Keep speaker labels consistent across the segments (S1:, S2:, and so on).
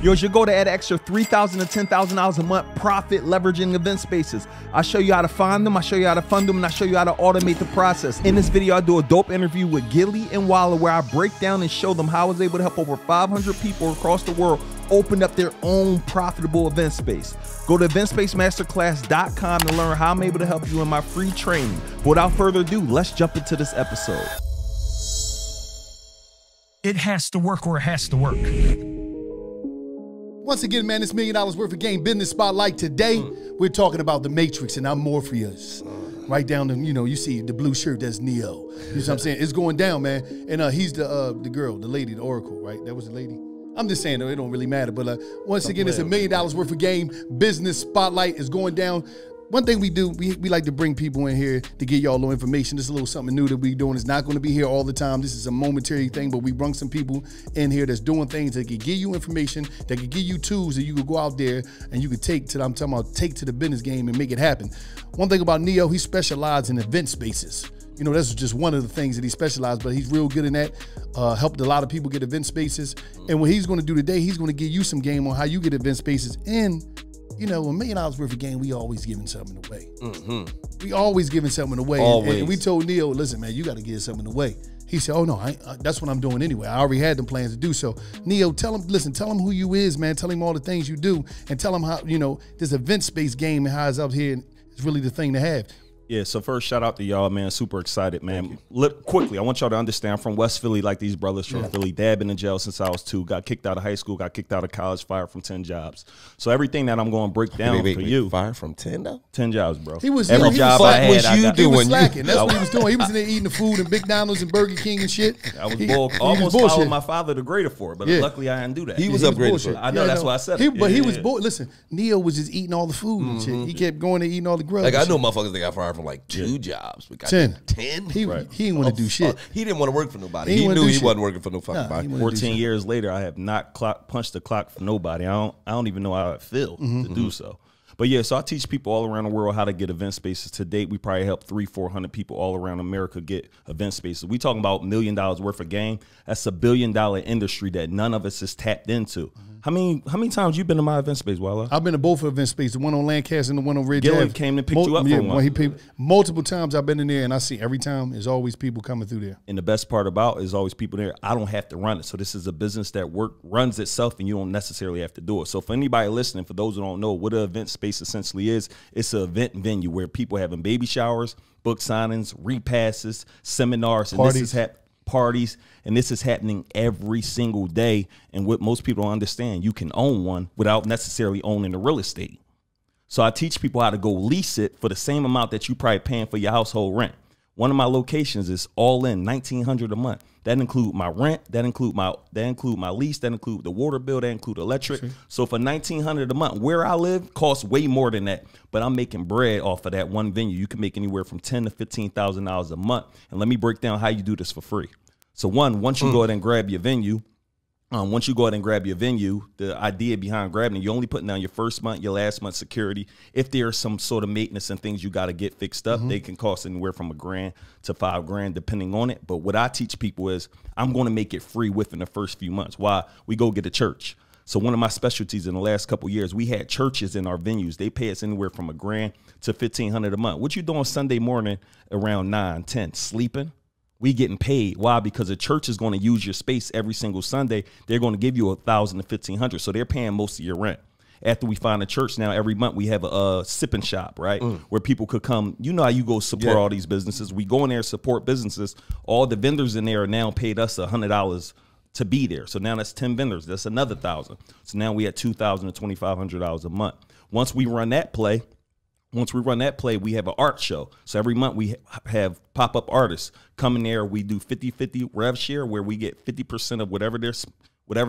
S1: Yours your goal to add an extra $3,000 to $10,000 a month profit leveraging event spaces. I show you how to find them, I show you how to fund them, and I show you how to automate the process. In this video, I do a dope interview with Gillie and Wallo where I break down and show them how I was able to help over 500 people across the world open up their own profitable event space. Go to eventspacemasterclass.com to learn how I'm able to help you in my free training. But without further ado, let's jump into this episode.
S2: It has to work or it has to work.
S3: Once again, man, it's $1 million worth of game business spotlight. Today, we're talking about the Matrix and I'm Morpheus. Right down to, you see the blue shirt, that's Neo. You know what I'm saying? It's going down, man. And he's the girl, the lady, the Oracle, right? That was the lady. I'm just saying, though, it don't really matter. But once again, it's $1 million worth of game business spotlight is going down. One thing we do, we like to bring people in here to get y'all a little information. This is a little something new that we're doing. It's not going to be here all the time. This is a momentary thing, but we bring some people in here that's doing things that can give you information, that can give you tools that you can go out there and you can take to, I'm talking about take to the business game and make it happen. One thing about Neo, he specializes in event spaces. You know, that's just one of the things that he specialized, but he's real good in that. Helped a lot of people get event spaces. And what he's going to do today, he's going to give you some game on how you get event spaces. And you know, $1 million worth of game, we always giving something away. We always giving something away. And we told Neo, listen, man, you got to give something away. He said, oh, no, that's what I'm doing anyway. I already had them plans to do so. Neo, tell him, listen, tell him who you is, man. Tell him all the things you do. And tell him how, you know, this event space game and how it's out here is really the thing to have.
S1: Yeah, so first, shout out to y'all, man. Super excited, man. Quickly, I want y'all to understand, I'm from West Philly, like these brothers from Philly. Dad been in jail since I was 2. Got kicked out of high school, got kicked out of college, fired from 10 jobs. So everything that I'm going to break down for you.
S4: Fired from 10, though?
S1: 10 jobs, bro.
S3: He was,
S1: Every job I had,
S4: was you doing?
S3: He was slacking. That's what he was doing. He was in there eating the food and McDonald's and Burger King and shit.
S1: I was almost following my father to grader for it, but luckily I didn't do that.
S4: He was upgraded for it.
S1: I know, that's why I said it.
S3: But he was bored. Listen, Neo was just eating all the food and shit. He kept going and eating all the grub.
S4: Like, I know motherfuckers that got fired from like 2 jobs. We got
S3: 10.
S4: 10?
S3: He didn't want to do shit.
S4: He didn't want to work for nobody. He knew he wasn't working for no fucking body.
S1: 14 years later, I have not punched the clock for nobody. I don't even know how it feels to do so. But yeah, so I teach people all around the world how to get event spaces. To date, we probably helped 300-400 people all around America get event spaces. We talking about $1 million worth of game. That's $1 billion industry that none of us is tapped into. How many times you been to my event space, Wallo?
S3: I've been to both event spaces, the one on Lancaster and the one on Ridge
S1: Gillie
S3: Ave.
S1: came and picked you up for one.
S3: Multiple times I've been in there, and I see every time there's always people coming through there.
S1: And the best part about it is always people there. I don't have to run it. So this is a business that runs itself, and you don't necessarily have to do it. So for anybody listening, for those who don't know what an event space essentially is, it's an event venue where people having baby showers, book signings, repasses, seminars, and parties, and this is happening every single day. And what most people don't understand, you can own one without necessarily owning the real estate. So I teach people how to go lease it for the same amount that you probably paying for your household rent. One of my locations is all in $1,900 a month. That include my rent, that include my lease, that include the water bill, that include electric. So for $1,900 a month, where I live costs way more than that. But I'm making bread off of that one venue. You can make anywhere from $10,000 to $15,000 a month. And let me break down how you do this for free. So once you go ahead and grab your venue, the idea behind grabbing it, you're only putting down your first month, your last month security. If there's some sort of maintenance and things you got to get fixed up, they can cost anywhere from $1,000 to $5,000 depending on it. But what I teach people is I'm going to make it free within the first few months. Why? We go get a church. So one of my specialties in the last couple of years, we had churches in our venues. They pay us anywhere from $1,000 to $1,500 a month. What you doing Sunday morning around 9, 10, sleeping? We getting paid. Why? Because the church is going to use your space every single Sunday. They're going to give you $1,000 to $1,500. So they're paying most of your rent. After we find a church now, every month we have a sipping shop, right? Where people could come. You know how you go support all these businesses. We go in there, support businesses. All the vendors in there are now paid us $100 to be there. So now that's 10 vendors. That's another $1,000. So now we at $2,000 to $2,500 a month. Once we run that play, we have an art show. So every month we have pop-up artists come in there. We do 50-50 rev share where we get 50% of whatever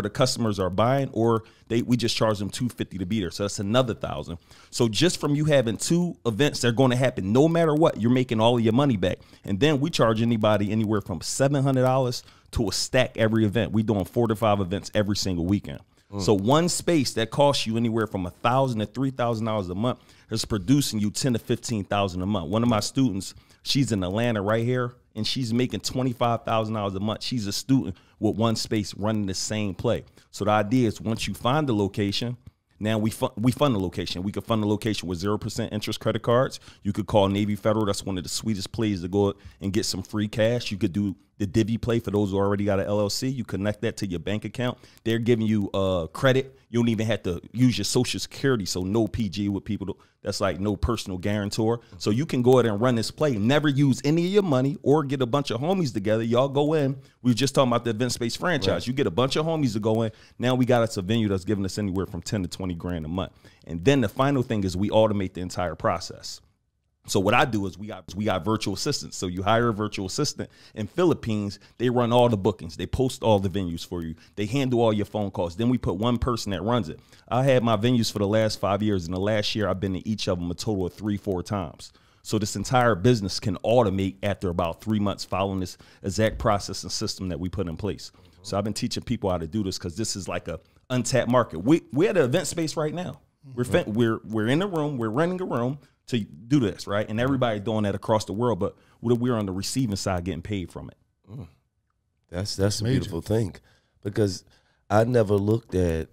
S1: the customers are buying, or we just charge them $250 to be there. So that's another $1,000. So just from you having 2 events that are going to happen no matter what, you're making all of your money back. And then we charge anybody anywhere from $700 to a stack every event. We doing 4 to 5 events every single weekend. So one space that costs you anywhere from $1,000 to $3,000 a month is producing you $10,000 to $15,000 a month. One of my students, she's in Atlanta right here, and she's making $25,000 a month. She's a student with one space running the same play. So the idea is once you find the location, now we fund the location. We could fund the location with 0% interest credit cards. You could call Navy Federal. That's one of the sweetest plays to go and get some free cash. You could do the divvy play for those who already got an LLC. You connect that to your bank account. They're giving you credit. You don't even have to use your Social Security, so no PG with people. That's like no personal guarantor. So you can go ahead and run this play. Never use any of your money or get a bunch of homies together. Y'all go in. We were just talking about the event space franchise. Right. You get a bunch of homies to go in. Now we got us a venue that's giving us anywhere from 10 to 20 grand a month. And then the final thing is we automate the entire process. So what I do is we got virtual assistants. So you hire a virtual assistant in Philippines. They run all the bookings. They post all the venues for you. They handle all your phone calls. Then we put one person that runs it. I had my venues for the last 5 years. And the last year I've been to each of them a total of 3-4 times. So this entire business can automate after about 3 months following this exact process and system that we put in place. So I've been teaching people how to do this because this is like a untapped market. We're at an event space right now. We're in a room. We're renting a room to do this, right? And everybody doing that across the world, but we're on the receiving side getting paid from it.
S5: That's a beautiful thing, because I never looked at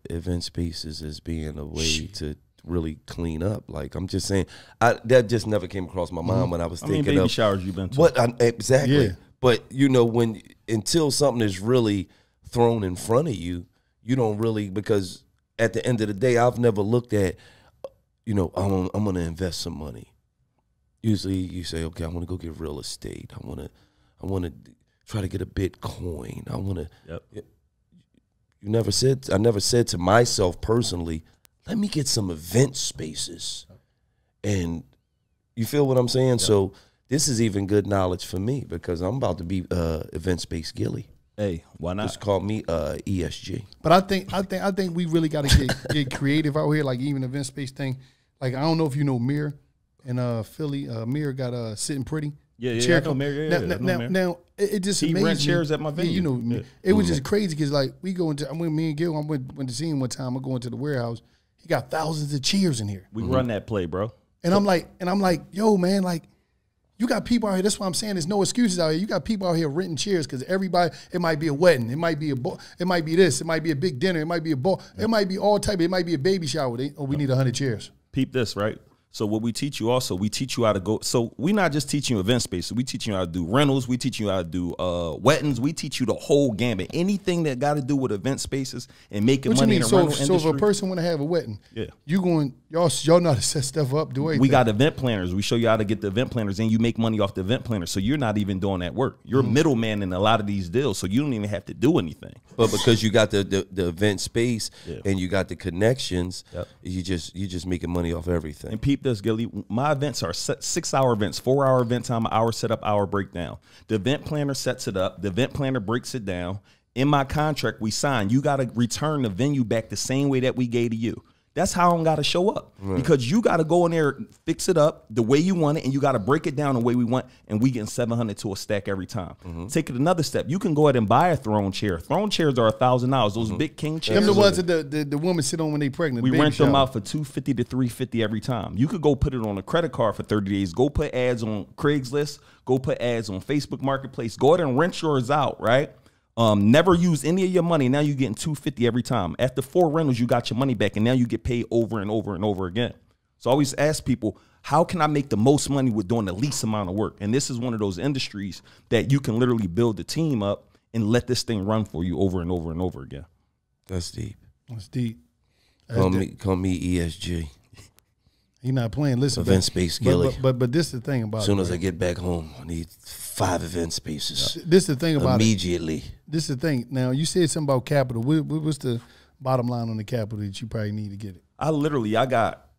S5: event spaces as being a way to really clean up. Like, I'm just saying, that just never came across my mind when I was thinking
S1: baby showers you've been to.
S5: What exactly?
S3: Yeah.
S5: But you know, until something is really thrown in front of you, you don't really, because at the end of the day, I've never looked at, you know, I'm going to invest some money. Usually you say, okay, I want to go get real estate. I want to try to get a Bitcoin. I want to. Yep. I never said to myself personally, let me get some event spaces. And you feel what I'm saying? Yep. So this is even good knowledge for me, because I'm about to be event space Gillie.
S1: Hey, why not?
S5: Just call me ESG.
S3: But I think we really got to get creative out here. Like even event space thing. Like I don't know if you know Mir in Philly. Mir got Sitting Pretty.
S1: Yeah, I know Mir.
S3: Now it just
S1: he rent chairs at my venue.
S3: Yeah, you know, it was just crazy because like me and Gil, I went to see him one time. I go into the warehouse. He got thousands of chairs in here.
S1: We run that play, bro.
S3: And I'm like, yo, man, like. You got people out here. That's why I'm saying there's no excuses out here. You got people out here renting chairs because everybody. It might be a wedding. It might be it might be this. It might be a big dinner. It might be a ball. It might be all type. It might be a baby shower. We need 100 chairs.
S1: Peep this, right? So what we teach you also, we teach you how to go. So we're not just teaching you event space. We teach you how to do rentals. We teach you how to do weddings. We teach you the whole gambit. Anything that got to do with event spaces and making money in the rental industry.
S3: So if a person want to have a wedding, y'all know how to set stuff up, do everything.
S1: We got event planners. We show you how to get the event planners, and you make money off the event planners. So you're not even doing that work. You're a middleman in a lot of these deals, so you don't even have to do anything.
S5: But because you got the event space and you got the connections, you just making money off everything.
S1: And peep this, Gillie. My events are 6-hour events, 4-hour event time, hour setup, hour breakdown. The event planner sets it up. The event planner breaks it down. In my contract, we sign. You got to return the venue back the same way that we gave to you. That's how I'm got to show up, because you got to go in there, fix it up the way you want it, and you got to break it down the way we want, and we getting 700 to a stack every time. Take it another step. You can go ahead and buy a throne chair. Throne chairs are $1,000. Those big king chairs.
S3: Them the ones that the women sit on when they pregnant.
S1: We rent them out for $250 to $350 every time. You could go put it on a credit card for 30 days. Go put ads on Craigslist. Go put ads on Facebook Marketplace. Go ahead and rent yours out, right? Never use any of your money. Now you're getting $250 every time. After 4 rentals, you got your money back, and now you get paid over and over and over again. So I always ask people, how can I make the most money with doing the least amount of work? And this is one of those industries that you can literally build the team up and let this thing run for you over and over and over again.
S5: That's deep.
S3: That's deep.
S5: Call me ESG.
S3: You're not playing. Listen,
S5: event space Gillie.
S3: But this is the thing about it.
S5: As soon as I get back home, I need 5 event spaces.
S3: This is the thing about
S5: immediately.
S3: It. This is the thing. Now, you said something about capital. What's the bottom line on the capital that you probably need to get it?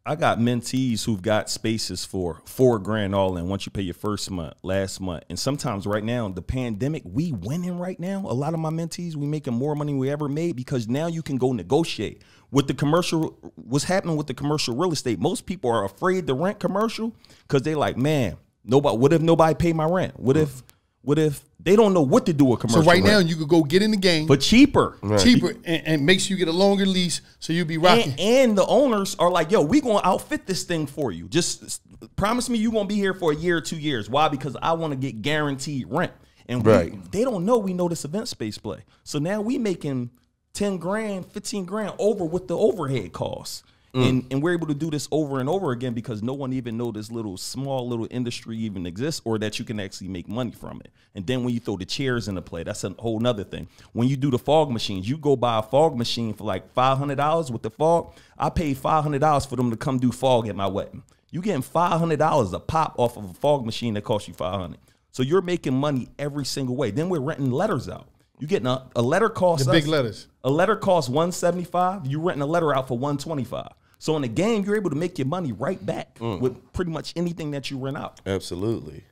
S1: I got mentees who've got spaces for $4 grand all in once you pay your first month, last month. And sometimes right now, the pandemic, we winning right now. A lot of my mentees, we making more money we ever made, because now you can go negotiate. With the commercial, what's happening with the commercial real estate, most people are afraid to rent commercial because they like, man, what if nobody pay my rent? What if What if they don't know what to do with commercial
S3: So right now
S1: rent?
S3: you could go get in the game
S1: But cheaper.
S3: cheaper and make sure you get a longer lease so you'll be rocking.
S1: And the owners are like, yo, we gonna outfit this thing for you. Just promise me you won't be here for a year or 2 years. Why? Because I want to get guaranteed rent. And they don't know we know this event space play. So now we making 10 grand, 15 grand over what the overhead costs. And we're able to do this over and over again because no one even know this small little industry even exists or that you can actually make money from it. And then when you throw the chairs into play, that's a whole nother thing. When you do the fog machines, you go buy a fog machine for like $500 with the fog. I paid $500 for them to come do fog at my wedding. You getting $500 a pop off of a fog machine that costs you $500. So you're making money every single way. Then we're renting letters out. You getting a letter costs
S3: The big letters.
S1: A letter costs $175. You renting a letter out for $125. So in the game, you're able to make your money right back with pretty much anything that you rent out.
S5: Absolutely.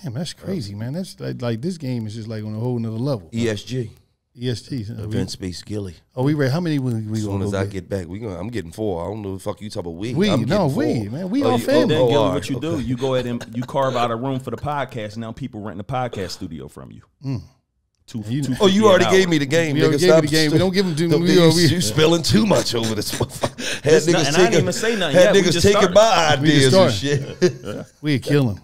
S3: Damn, that's crazy, man. That's like this game is just like on a whole nother level.
S5: ESG.
S3: EST.
S5: Event Space Gillie.
S3: Oh, we read how many we
S5: As soon as I get back, I'm getting 4. I don't know the fuck you talk about we. I'm getting 4.
S3: Man. We all family.
S1: Then, Gillie,
S5: all
S1: what you do, you go ahead and you carve out a room for the podcast. Now people renting the podcast studio from you.
S5: You already gave me the game.
S3: We
S5: nigga.
S3: gave me the game. We don't give them to me.
S5: You spilling too much over this motherfucker. Had niggas
S1: I didn't even say nothing
S5: Had
S1: yet. We
S5: niggas
S1: just
S5: taking
S1: started.
S5: my ideas and
S3: started.
S5: shit.
S3: We'd kill him.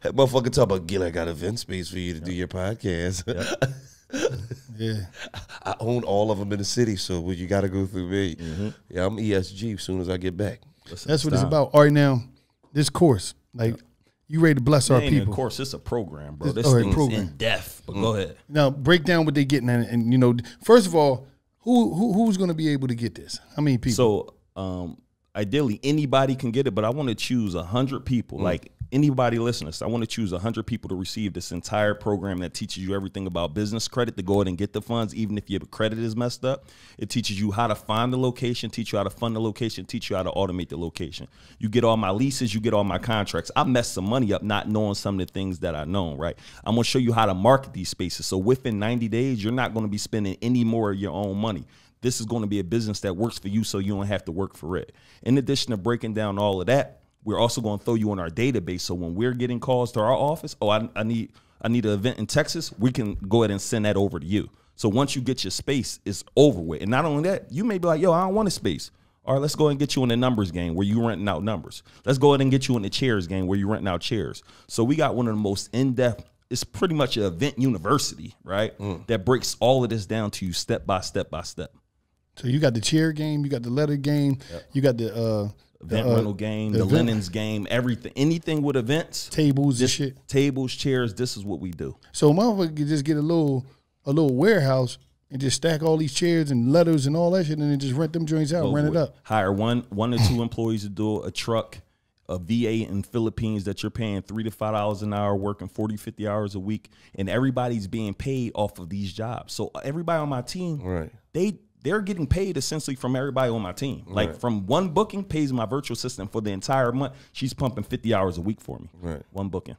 S5: That motherfucker talk about, Gillie, I got event space for you to do your podcast.
S3: Yeah.
S5: I own all of them in the city, so you got to go through me. Yeah, I'm ESG as soon as I get back.
S3: That's what it's about. All right, now, this course, like, you ready to bless our people.
S1: Of course, it's a program, bro. This
S3: all right,
S1: thing's
S3: program.
S1: in depth. But go ahead.
S3: Now, break down what they're getting. And you know, first of all, who's going to be able to get this? How many people?
S1: So, ideally, anybody can get it, but I want to choose 100 people. Like, anybody listening, I want to choose 100 people to receive this entire program that teaches you everything about business credit to go ahead and get the funds, even if your credit is messed up. It teaches you how to find the location, teach you how to fund the location, teach you how to automate the location. You get all my leases, you get all my contracts. I messed some money up not knowing some of the things that I know, right? I'm going to show you how to market these spaces. So within 90 days, you're not going to be spending any more of your own money. This is going to be a business that works for you so you don't have to work for it. In addition to breaking down all of that, we're also going to throw you on our database. So when we're getting calls to our office, I need an event in Texas, we can go ahead and send that over to you. So once you get your space, it's over with. And not only that, you may be like, yo, I don't want a space. All right, let's go ahead and get you in the numbers game where you renting out numbers. Let's go ahead and get you in the chairs game where you renting out chairs. So we got one of the most in-depth, it's pretty much an event university, right? That breaks all of this down to you step by step by step.
S3: So you got the chair game, you got the letter game, you got the
S1: event rental game, the linens game, everything, anything with events,
S3: tables and shit.
S1: Tables, chairs, this is what we do.
S3: So motherfucker could just get a little warehouse and just stack all these chairs and letters and all that shit and then just rent them joints out, rent it up.
S1: Hire one or two employees to do a truck, a VA in Philippines that you're paying $3 to $5 an hour, working 40, 50 hours a week, and everybody's being paid off of these jobs. So everybody on my team, they're getting paid essentially from everybody on my team. Like from one booking pays my virtual assistant for the entire month. She's pumping 50 hours a week for me. One booking.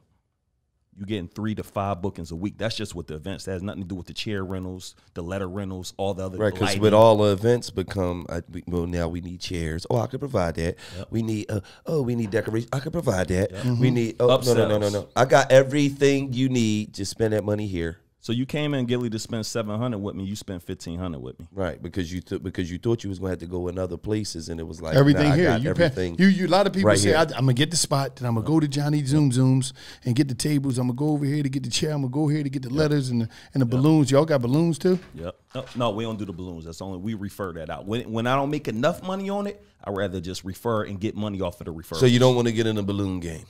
S1: You're getting 3 to 5 bookings a week. That's just with the events. That has nothing to do with the chair rentals, the letter rentals, all the other.
S5: Right, because with all the events become, well, now we need chairs. Oh, I could provide that. We need, we need decoration. I could provide that. We need, no. I got everything you need. Just spend that money here.
S1: So you came in, Gillie, to spend $700 with me. You spent $1,500 with me,
S5: right? Because you thought you was going to have to go in other places, and it was like
S3: everything
S5: nah,
S3: here.
S5: I got everything.
S3: You a lot of people
S5: right
S3: say
S5: here.
S3: I'm gonna get the spot, then I'm gonna go to Johnny Zooms and get the tables. I'm gonna go over here to get the chair. I'm gonna go here to get the letters and the balloons. Y'all got balloons too?
S1: Yep. No, we don't do the balloons. That's only we refer that out. When I don't make enough money on it, I rather just refer and get money off of the referral.
S5: So you don't want to get in a balloon game.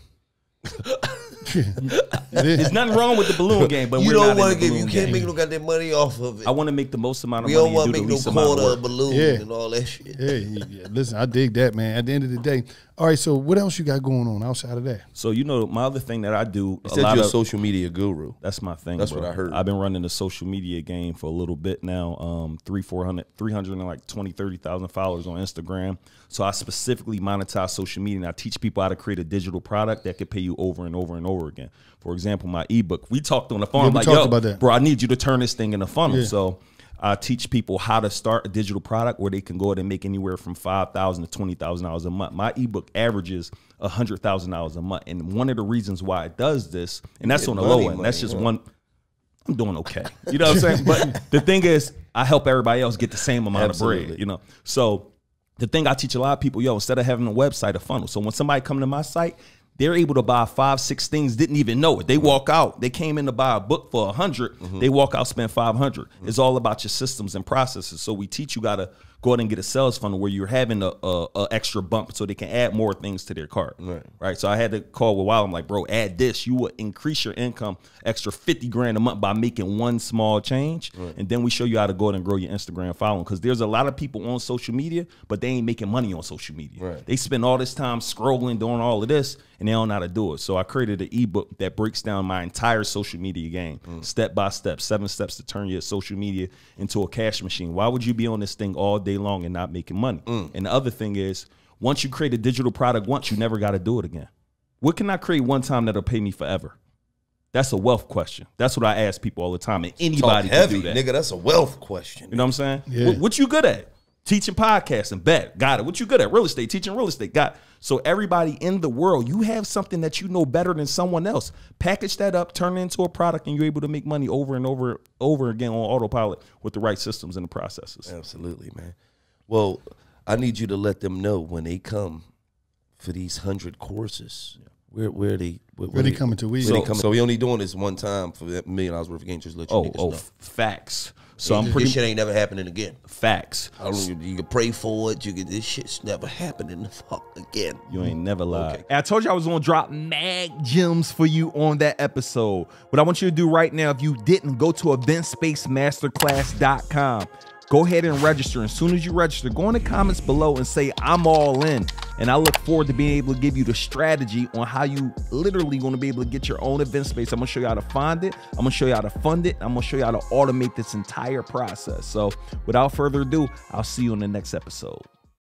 S1: There's nothing wrong with the balloon game, but
S5: you
S1: we're
S5: don't
S1: not
S5: want
S1: in
S5: to
S1: the
S5: get. You
S1: balloon
S5: can't
S1: game.
S5: make no goddamn money off of it.
S1: I want to make the most amount of
S5: we
S1: money.
S5: don't want
S1: and
S5: to
S1: do
S5: make
S1: the
S5: no
S1: least amount
S5: quarter
S1: of
S5: of
S1: work.
S5: balloons and all that shit.
S3: Yeah, listen, I dig that, man. At the end of the day, all right. So what else you got going on outside of that?
S1: So my other thing that I do,
S5: You said you're a social media guru.
S1: That's my thing.
S5: That's
S1: bro.
S5: what I heard.
S1: I've been running the social media game for a little bit now. 320,000 followers on Instagram. So I specifically monetize social media, and I teach people how to create a digital product that could pay you over and over and over again. For example, my ebook. We talked on the phone.
S3: Yeah,
S1: I'm like,
S3: talked
S1: yo,
S3: about that.
S1: bro, I need you to turn this thing in a funnel.
S3: Yeah.
S1: So I teach people how to start a digital product where they can go ahead and make anywhere from $5,000 to $20,000 a month. My ebook averages $100,000 a month. And one of the reasons why it does this, and that's on the low end, that's just one. I'm doing okay. You know what I'm saying? But the thing is, I help everybody else get the same amount of bread, you know? So the thing I teach a lot of people, instead of having a website, a funnel. So when somebody come to my site, they're able to buy 5, 6 things, didn't even know it. They walk out, they came in to buy a book for 100, they walk out, spend 500. It's all about your systems and processes. So we teach you gotta go ahead and get a sales funnel where you're having a extra bump so they can add more things to their cart. Right. So I had to call with Wallo. I'm like, bro, add this. You will increase your income extra 50 grand a month by making one small change. And then we show you how to go ahead and grow your Instagram following. Because there's a lot of people on social media, but they ain't making money on social media. They spend all this time scrolling, doing all of this, and they don't know how to do it. So I created an ebook that breaks down my entire social media game, step by step, 7 steps to turn your social media into a cash machine. Why would you be on this thing all day long and not making money? And the other thing is, once you create a digital product once, you never got to do it again. What can I create one time that'll pay me forever? That's a wealth question. That's what I ask people all the time, and anybody can do that.
S5: Nigga, that's a wealth question.
S1: You know what I'm saying? Yeah. What you good at? Teaching podcasting, bet, got it. What you good at? Real estate, teaching real estate, got it. So everybody in the world, you have something that you know better than someone else. Package that up, turn it into a product, and you're able to make money over and over again on autopilot with the right systems and the processes.
S5: Absolutely, man. Well, I need you to let them know when they come for these 100 courses. Where they
S3: coming to?
S5: So we only doing this one time for that $1 million worth of gain. Just let you niggas know.
S1: Facts. So I'm pretty.
S5: This shit ain't never happening again.
S1: Facts.
S5: You can pray for it. This shit's never happening the fuck again.
S1: You ain't never lied.
S6: Okay. I told you I was gonna drop mad gems for you on that episode. What I want you to do right now, if you didn't, go to eventsspacemasterclass.com. Go ahead and register. As soon as you register, go in the comments below and say, I'm all in. And I look forward to being able to give you the strategy on how you literally going to be able to get your own event space. I'm going to show you how to find it. I'm going to show you how to fund it. I'm going to show you how to automate this entire process. So without further ado, I'll see you in the next episode.